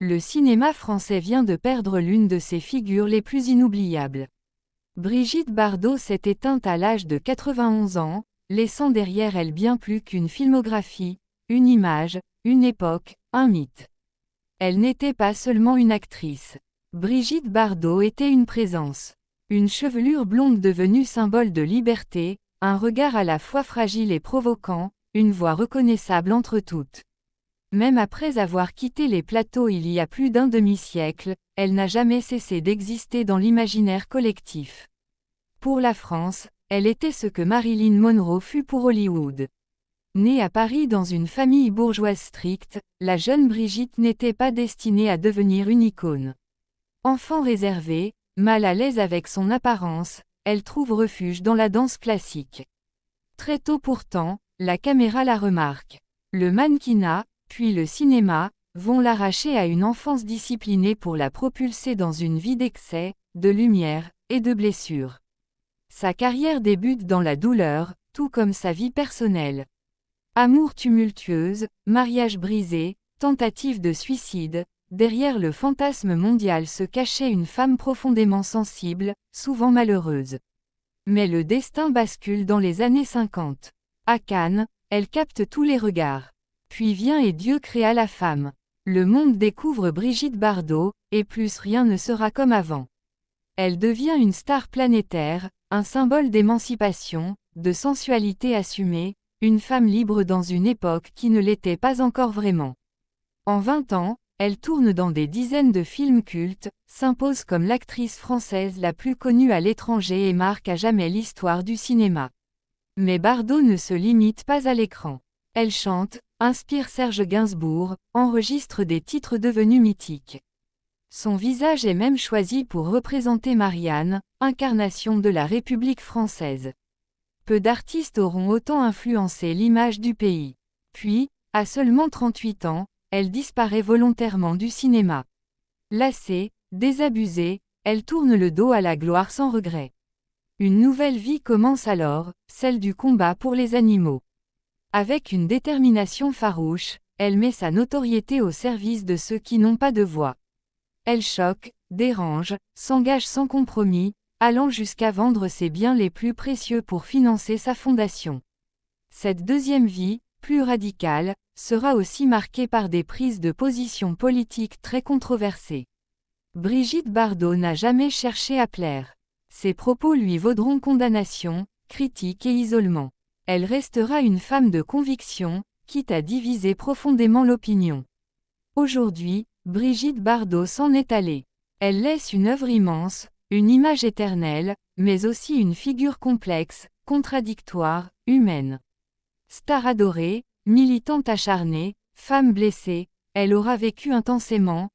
Le cinéma français vient de perdre l'une de ses figures les plus inoubliables. Brigitte Bardot s'est éteinte à l'âge de 91 ans, laissant derrière elle bien plus qu'une filmographie, une image, une époque, un mythe. Elle n'était pas seulement une actrice. Brigitte Bardot était une présence. Une chevelure blonde devenue symbole de liberté, un regard à la fois fragile et provoquant, une voix reconnaissable entre toutes. Même après avoir quitté les plateaux il y a plus d'un demi-siècle, elle n'a jamais cessé d'exister dans l'imaginaire collectif. Pour la France, elle était ce que Marilyn Monroe fut pour Hollywood. Née à Paris dans une famille bourgeoise stricte, la jeune Brigitte n'était pas destinée à devenir une icône. Enfant réservée, mal à l'aise avec son apparence, elle trouve refuge dans la danse classique. Très tôt pourtant, la caméra la remarque. Le mannequinat, puis le cinéma, vont l'arracher à une enfance disciplinée pour la propulser dans une vie d'excès, de lumière, et de blessures. Sa carrière débute dans la douleur, tout comme sa vie personnelle. Amour tumultueuse, mariage brisé, tentative de suicide, derrière le fantasme mondial se cachait une femme profondément sensible, souvent malheureuse. Mais le destin bascule dans les années 50. À Cannes, elle capte tous les regards. Puis vient et Dieu créa la femme. Le monde découvre Brigitte Bardot, et plus rien ne sera comme avant. Elle devient une star planétaire, un symbole d'émancipation, de sensualité assumée, une femme libre dans une époque qui ne l'était pas encore vraiment. En 20 ans, elle tourne dans des dizaines de films cultes, s'impose comme l'actrice française la plus connue à l'étranger et marque à jamais l'histoire du cinéma. Mais Bardot ne se limite pas à l'écran. Elle chante, inspire Serge Gainsbourg, enregistre des titres devenus mythiques. Son visage est même choisi pour représenter Marianne, incarnation de la République française. Peu d'artistes auront autant influencé l'image du pays. Puis, à seulement 38 ans, elle disparaît volontairement du cinéma. Lassée, désabusée, elle tourne le dos à la gloire sans regret. Une nouvelle vie commence alors, celle du combat pour les animaux. Avec une détermination farouche, elle met sa notoriété au service de ceux qui n'ont pas de voix. Elle choque, dérange, s'engage sans compromis, allant jusqu'à vendre ses biens les plus précieux pour financer sa fondation. Cette deuxième vie, plus radicale, sera aussi marquée par des prises de position politiques très controversées. Brigitte Bardot n'a jamais cherché à plaire. Ses propos lui vaudront condamnation, critique et isolement. Elle restera une femme de conviction, quitte à diviser profondément l'opinion. Aujourd'hui, Brigitte Bardot s'en est allée. Elle laisse une œuvre immense, une image éternelle, mais aussi une figure complexe, contradictoire, humaine. Star adorée, militante acharnée, femme blessée, elle aura vécu intensément,